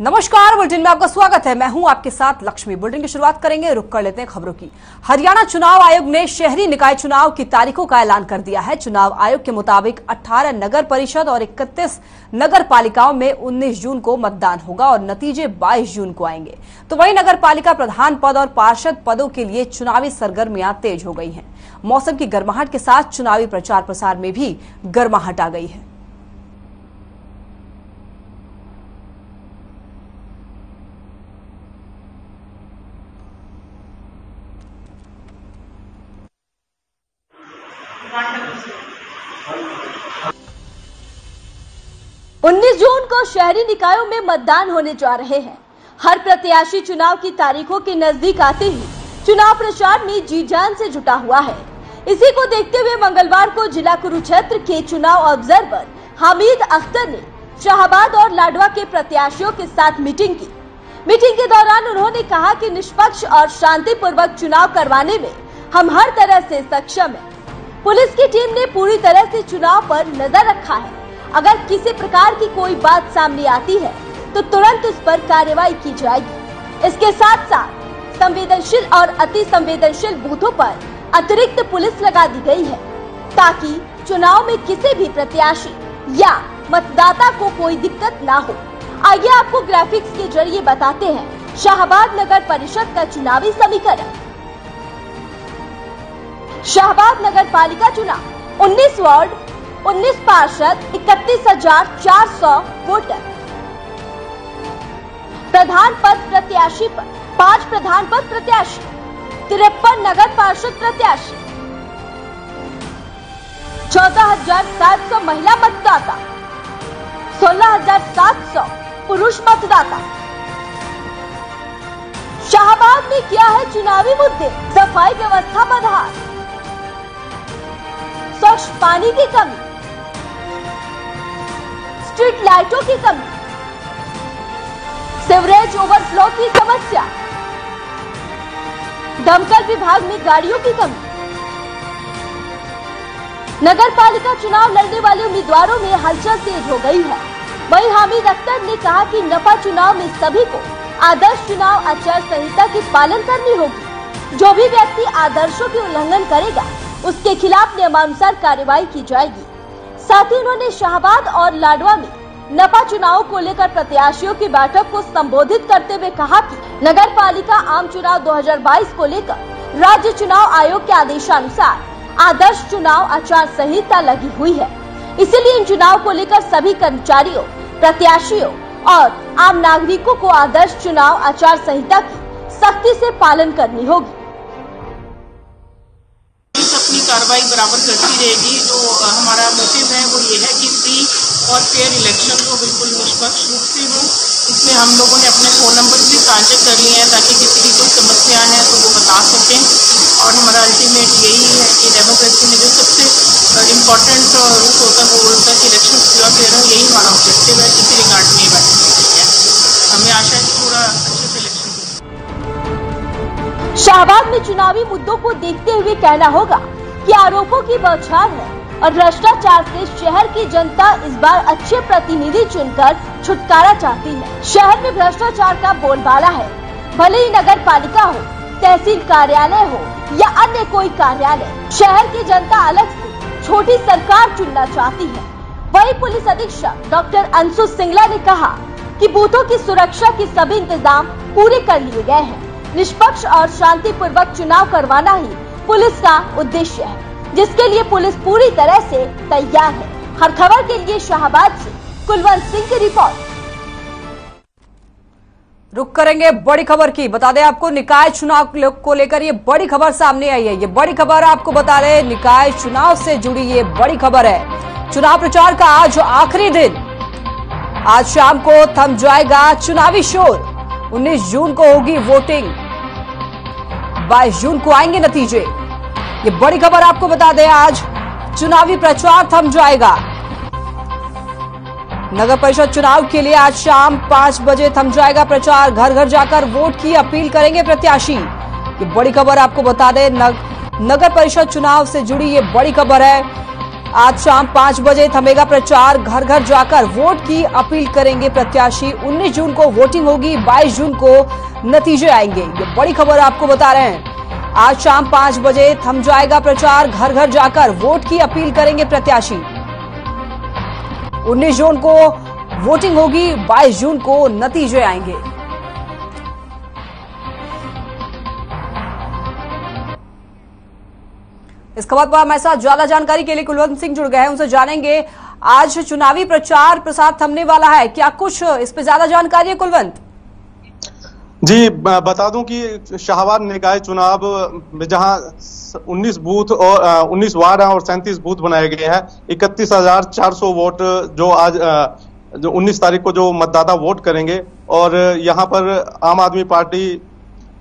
नमस्कार, बुलेटिन में आपका स्वागत है। मैं हूं आपके साथ लक्ष्मी। बुलेटिन की शुरुआत करेंगे, रुक कर लेते हैं खबरों की। हरियाणा चुनाव आयोग ने शहरी निकाय चुनाव की तारीखों का ऐलान कर दिया है। चुनाव आयोग के मुताबिक 18 नगर परिषद और 31 नगर पालिकाओं में 19 जून को मतदान होगा और नतीजे 22 जून को आएंगे। तो वहीं नगर पालिका प्रधान पद और पार्षद पदों के लिए चुनावी सरगर्मियां तेज हो गई हैं। मौसम की गर्माहट के साथ चुनावी प्रचार प्रसार में भी गर्माहट आ गई है। उन्नीस जून को शहरी निकायों में मतदान होने जा रहे हैं। हर प्रत्याशी चुनाव की तारीखों के नजदीक आते ही चुनाव प्रचार में जी जान से जुटा हुआ है। इसी को देखते हुए मंगलवार को जिला कुरुक्षेत्र के चुनाव ऑब्जर्वर हामिद अख्तर ने शाहबाद और लाडवा के प्रत्याशियों के साथ मीटिंग की। मीटिंग के दौरान उन्होंने कहा कि निष्पक्ष और शांतिपूर्वक चुनाव करवाने में हम हर तरह से सक्षम हैं। पुलिस की टीम ने पूरी तरह से चुनाव पर नजर रखा है। अगर किसी प्रकार की कोई बात सामने आती है तो तुरंत उस पर कार्रवाई की जाएगी। इसके साथ साथ संवेदनशील और अति संवेदनशील बूथों पर अतिरिक्त पुलिस लगा दी गई है ताकि चुनाव में किसी भी प्रत्याशी या मतदाता को कोई दिक्कत ना हो। आइए आपको ग्राफिक्स के जरिए बताते हैं शाहबाद नगर परिषद का चुनावी समीकरण। शाहबाद नगर पालिका चुनाव 19 वार्ड, 19 पार्षद, 31,400 वोटर। प्रधान पद प्रत्याशी पर 5 प्रधान पद प्रत्याशी, 53 नगर पार्षद प्रत्याशी, 14,700 महिला मतदाता, 16,700 पुरुष मतदाता। शाहबाद में क्या है चुनावी मुद्दे? सफाई व्यवस्था बदहाल, स्वच्छ पानी की कमी, स्ट्रीट लाइटों की कमी, सीवरेज ओवरफ्लो की समस्या, दमकल विभाग में गाड़ियों की कमी। नगर पालिका चुनाव लड़ने वाले उम्मीदवारों में हलचल तेज हो गई है। वहीं हामिद अख्तर ने कहा कि नफा चुनाव में सभी को आदर्श चुनाव आचार संहिता की पालन करनी होगी। जो भी व्यक्ति आदर्शों के उल्लंघन करेगा उसके खिलाफ नियमानुसार कार्रवाई की जाएगी। साथ ही उन्होंने शाहबाद और लाडवा में नफा चुनाव को लेकर प्रत्याशियों की बैठक को संबोधित करते हुए कहा कि नगर पालिका आम चुनाव 2022 को लेकर राज्य चुनाव आयोग के आदेशानुसार आदर्श चुनाव आचार संहिता लगी हुई है। इसीलिए इन चुनाव को लेकर सभी कर्मचारियों, प्रत्याशियों और आम नागरिकों को आदर्श चुनाव आचार संहिता की सख्ती से पालन करनी होगी। अपनी कार्रवाई बराबर करती रहेगी। जो हमारा मोटिव है वो ये है कि फ्री और फेयर इलेक्शन को बिल्कुल निष्पक्ष रूप से हो। इसमें हम लोगों ने अपने फ़ोन नंबर भी साझा कर लिए हैं ताकि किसी की कोई समस्या है तो वो बता सकें। और हमारा अल्टीमेट यही है कि डेमोक्रेसी में जो सबसे इम्पोर्टेंट रूट होता है वो होता है कि इलेक्शन पूरा फेयर हो। यही हमारा ऑब्जेक्टिव है। इसी रिगार्ड में ये बात है। हमें आशा है कि थोड़ा अच्छे से इलेक्शन। शाहबाद में चुनावी मुद्दों को देखते हुए कहना होगा कि आरोपों की बौछार है और भ्रष्टाचार से शहर की जनता इस बार अच्छे प्रतिनिधि चुनकर छुटकारा चाहती है। शहर में भ्रष्टाचार का बोलबाला है। भले ही नगर पालिका हो, तहसील कार्यालय हो या अन्य कोई कार्यालय, शहर की जनता अलग से छोटी सरकार चुनना चाहती है। वही पुलिस अधीक्षक डॉक्टर अंशु सिंगला ने कहा कि बूथों की सुरक्षा के सभी इंतजाम पूरे कर लिए गए हैं। निष्पक्ष और शांतिपूर्वक चुनाव करवाना ही पुलिस का उद्देश्य है, जिसके लिए पुलिस पूरी तरह से तैयार है। हर खबर के लिए शाहबाद से कुलवंत सिंह की रिपोर्ट। रुक करेंगे बड़ी खबर की। बता दें आपको, निकाय चुनाव को लेकर ये बड़ी खबर सामने आई है। ये बड़ी खबर आपको बता रहे, निकाय चुनाव से जुड़ी ये बड़ी खबर है। चुनाव प्रचार का आज आखिरी दिन। आज शाम को थम जाएगा चुनावी शोर। 19 जून को होगी वोटिंग, 22 जून को आएंगे नतीजे। ये बड़ी खबर आपको बता दें, आज चुनावी प्रचार थम जाएगा। नगर परिषद चुनाव के लिए आज शाम 5 बजे थम जाएगा प्रचार। घर घर जाकर वोट की अपील करेंगे प्रत्याशी। ये बड़ी खबर आपको बता दें, नगर परिषद चुनाव से जुड़ी ये बड़ी खबर है। आज शाम 5 बजे थमेगा प्रचार। घर घर जाकर वोट की अपील करेंगे प्रत्याशी। 19 जून को वोटिंग होगी, 22 जून को नतीजे आएंगे। ये बड़ी खबर आपको बता रहे हैं। आज शाम 5 बजे थम जाएगा प्रचार। घर घर जाकर वोट की अपील करेंगे प्रत्याशी। 19 जून को वोटिंग होगी, 22 जून को नतीजे आएंगे। इस खबर पर हमारे साथ ज्यादा जानकारी के लिए कुलवंत सिंह जुड़ गए हैं, उनसे जानेंगे आज चुनावी प्रचार प्रसार थमने वाला है, क्या कुछ इस पे ज्यादा जानकारी है कुलवंत? जी बता दूं कि शाहबाद निकाय चुनाव में जहां 19 बूथ और 19 वार्ड और 37 बूथ बनाए गए हैं, 31,400 वोट जो आज जो 19 तारीख को जो मतदाता वोट करेंगे। और यहां पर आम आदमी पार्टी,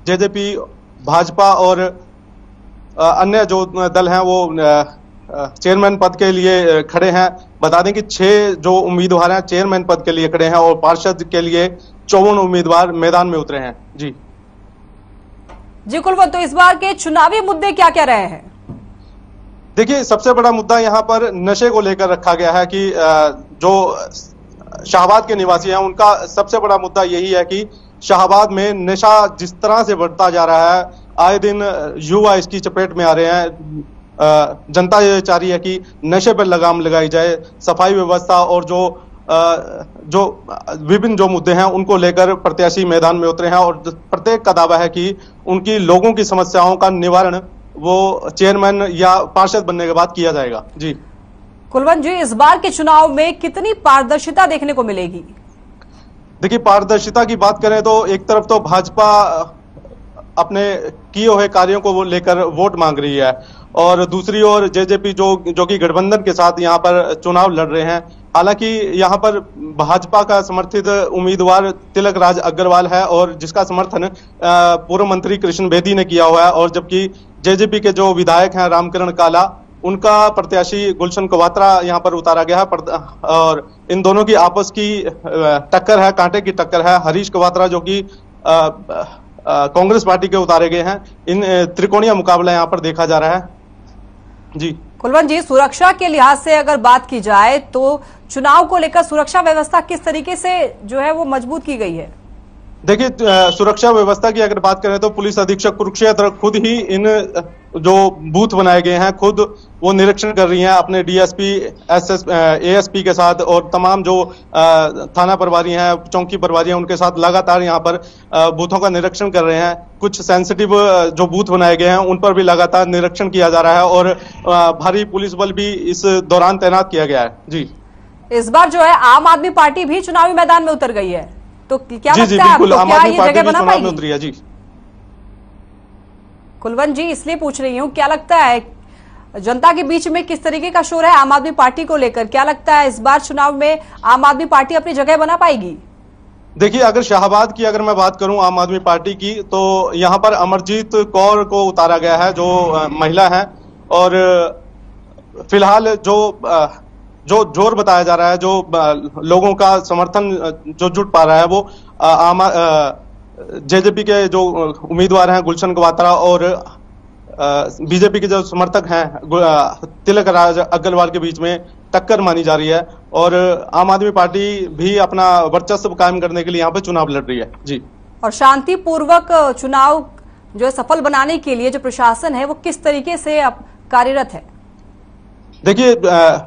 जेजेपी, भाजपा और अन्य जो दल हैं वो चेयरमैन पद के लिए खड़े हैं। बता दें कि 6 जो उम्मीदवार हैं चेयरमैन पद के लिए खड़े हैं और पार्षद के लिए 54 उम्मीदवार मैदान में उतरे हैं। जी कुलवंत, तो इस बार के चुनावी मुद्दे क्या क्या रहे हैं? देखिए, सबसे बड़ा मुद्दा यहाँ पर नशे को लेकर रखा गया है कि जो शाहबाद के निवासी हैं उनका सबसे बड़ा मुद्दा यही है कि शाहबाद में नशा जिस तरह से बढ़ता जा रहा है, आए दिन युवा इसकी चपेट में आ रहे हैं। जनता ये चाह रही है कि नशे पर लगाम लगाई जाए। सफाई व्यवस्था और जो विभिन्न जो मुद्दे हैं उनको लेकर प्रत्याशी मैदान में उतरे हैं और प्रत्येक का दावा है कि उनकी लोगों की समस्याओं का निवारण वो चेयरमैन या पार्षद बनने के बाद किया जाएगा। जी कुलवंत जी, इस बार के चुनाव में कितनी पारदर्शिता देखने को मिलेगी? देखिए, पारदर्शिता की बात करें तो एक तरफ तो भाजपा अपने किए हुए कार्यों को लेकर वोट मांग रही है और दूसरी ओर जेजेपी जो कि गठबंधन के साथ यहाँ पर चुनाव लड़ रहे हैं। हालांकि यहाँ पर भाजपा का समर्थित उम्मीदवार तिलक राज अग्रवाल है और जिसका समर्थन पूर्व मंत्री कृष्ण बेदी ने किया हुआ है, और जबकि जेजेपी के जो विधायक हैं रामकिरण काला, उनका प्रत्याशी गुलशन कवात्रा यहाँ पर उतारा गया है। और इन दोनों की आपस की टक्कर है, कांटे की टक्कर है। हरीश कवात्रा जो कि कांग्रेस पार्टी के उतारे गए हैं। इन त्रिकोणीय मुकाबला यहाँ पर देखा जा रहा है। जी कुलवंत जी, सुरक्षा के लिहाज से अगर बात की जाए तो चुनाव को लेकर सुरक्षा व्यवस्था किस तरीके से जो है वो मजबूत की गई है? देखिए, सुरक्षा व्यवस्था की अगर बात करें तो पुलिस अधीक्षक कुरुक्षेत्र खुद ही इन जो बूथ बनाए गए हैं खुद वो निरीक्षण कर रही हैं अपने डीएसपी, एएसपी के साथ, और तमाम जो थाना प्रभारी हैं, चौकी प्रभारी हैं, उनके साथ लगातार यहाँ पर बूथों का निरीक्षण कर रहे हैं। कुछ सेंसिटिव जो बूथ बनाए गए हैं उन पर भी लगातार निरीक्षण किया जा रहा है और भारी पुलिस बल भी इस दौरान तैनात किया गया है। जी इस बार जो है आम आदमी पार्टी भी चुनावी मैदान में उतर गई है, तो क्या जी लगता है आपको, आम क्या आदमी ये पार्टी जगह भी बना चुनाव में उतरी है? जी कुलवंत जी, इसलिए पूछ रही हूँ, क्या लगता है जनता के बीच में किस तरीके का शोर है आम आदमी पार्टी को लेकर? क्या लगता है इस बार चुनाव में आम आदमी पार्टी अपनी जगह बना पाएगी? देखिए, अगर शाहबाद की अगर मैं बात करूं आम आदमी पार्टी की, तो यहाँ पर अमरजीत कौर को उतारा गया है जो महिला है। और फिलहाल जो जोर बताया जा रहा है, जो लोगों का समर्थन जो जुट पा रहा है, वो जेजेपी के जो उम्मीदवार हैं गुलशन कवात्रा और बीजेपी के जो समर्थक हैं तिलक राज अग्रवाल के बीच में टक्कर मानी जा रही है। और आम आदमी पार्टी भी अपना वर्चस्व कायम करने के लिए यहाँ पे चुनाव लड़ रही है। जी और शांतिपूर्वक चुनाव जो है सफल बनाने के लिए जो प्रशासन है वो किस तरीके से कार्यरत है? देखिए,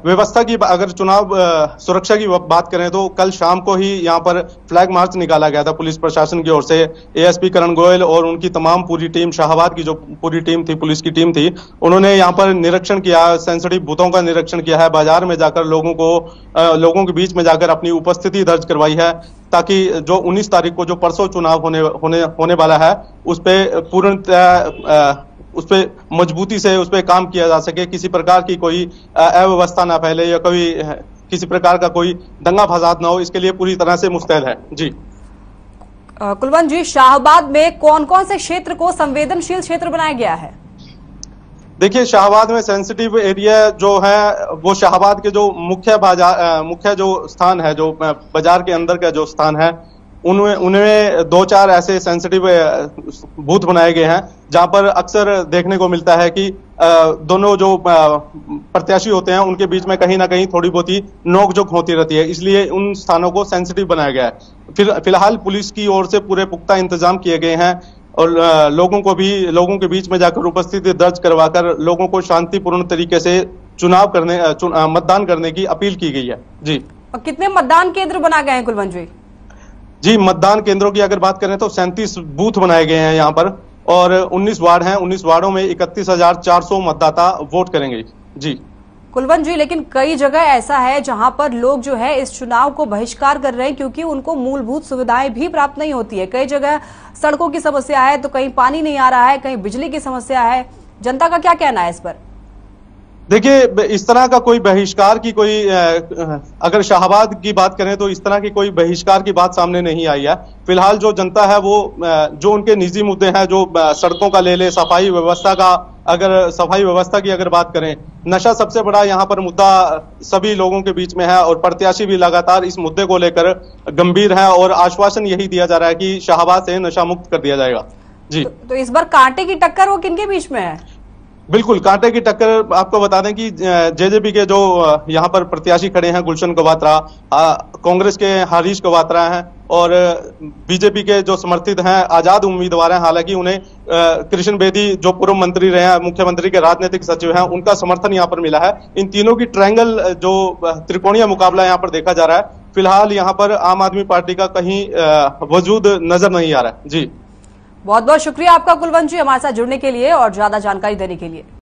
व्यवस्था की अगर चुनाव सुरक्षा की बात करें तो कल शाम को ही यहाँ पर फ्लैग मार्च निकाला गया था पुलिस प्रशासन की ओर से। एएसपी करण गोयल और उनकी तमाम पूरी टीम, शाहबाद की जो पूरी टीम थी, पुलिस की टीम थी, उन्होंने यहाँ पर निरीक्षण किया, सेंसिटिव बूथों का निरीक्षण किया है, बाजार में जाकर लोगों के बीच में जाकर अपनी उपस्थिति दर्ज करवाई है, ताकि जो 19 तारीख को जो परसों चुनाव होने वाला है उस पे उस पे मजबूती से उस पे काम किया जा सके, किसी प्रकार की कोई अव्यवस्था ना फैले या किसी प्रकार का कोई दंगा फसाद ना हो, इसके लिए पूरी तरह से मुस्तैद है। जी कुलवंत जी, शाहबाद में कौन कौन से क्षेत्र को संवेदनशील क्षेत्र बनाया गया है? देखिए, शाहबाद में सेंसिटिव एरिया जो है वो शाहबाद के जो मुख्य जो स्थान है, जो बाजार के अंदर का जो स्थान है, उनमें 2-4 ऐसे सेंसिटिव बूथ बनाए गए हैं जहां पर अक्सर देखने को मिलता है कि दोनों जो प्रत्याशी होते हैं उनके बीच में कहीं ना कहीं थोड़ी बहुत ही नोकझोंक होती रहती है, इसलिए उन स्थानों को सेंसिटिव बनाया गया है। फिलहाल पुलिस की ओर से पूरे पुख्ता इंतजाम किए गए हैं और लोगों के बीच में जाकर उपस्थिति दर्ज करवाकर लोगों को शांतिपूर्ण तरीके से मतदान करने की अपील की गई है। जी। और कितने मतदान केंद्र बना गए हैं कुलवंत जी? मतदान केंद्रों की अगर बात करें तो 37 बूथ बनाए गए हैं यहाँ पर और 19 वार्ड हैं। 19 वार्डों में 31,400 मतदाता वोट करेंगे। जी कुलवंत जी, लेकिन कई जगह ऐसा है जहां पर लोग जो है इस चुनाव को बहिष्कार कर रहे हैं क्योंकि उनको मूलभूत सुविधाएं भी प्राप्त नहीं होती है। कई जगह सड़कों की समस्या है, तो कहीं पानी नहीं आ रहा है, कहीं बिजली की समस्या है। जनता का क्या कहना है इस पर? देखिए, इस तरह का कोई बहिष्कार की कोई अगर शाहबाद की बात करें तो इस तरह की कोई बहिष्कार की बात सामने नहीं आई है। फिलहाल जो जनता है वो जो उनके निजी मुद्दे हैं, जो सड़कों का ले ले, सफाई व्यवस्था की अगर बात करें, नशा सबसे बड़ा यहाँ पर मुद्दा सभी लोगों के बीच में है और प्रत्याशी भी लगातार इस मुद्दे को लेकर गंभीर है और आश्वासन यही दिया जा रहा है कि शाहबाद से नशा मुक्त कर दिया जाएगा। जी। तो इस बार कांटे की टक्कर वो किनके बीच में है? बिल्कुल कांटे की टक्कर। आपको बता दें कि जेजेपी के जो यहाँ पर प्रत्याशी खड़े हैं, गुलशन कवात्रा, कांग्रेस के हरीश कवात्रा हैं और बीजेपी के जो समर्थित हैं आजाद उम्मीदवार हैं। हालांकि उन्हें कृष्ण बेदी जो पूर्व मंत्री रहे हैं, मुख्यमंत्री के राजनीतिक सचिव हैं, उनका समर्थन यहाँ पर मिला है। इन तीनों की ट्रायंगल जो त्रिकोणीय मुकाबला यहाँ पर देखा जा रहा है। फिलहाल यहाँ पर आम आदमी पार्टी का कहीं वजूद नजर नहीं आ रहा है। जी, बहुत बहुत शुक्रिया आपका कुलवंत जी, हमारे साथ जुड़ने के लिए और ज्यादा जानकारी देने के लिए।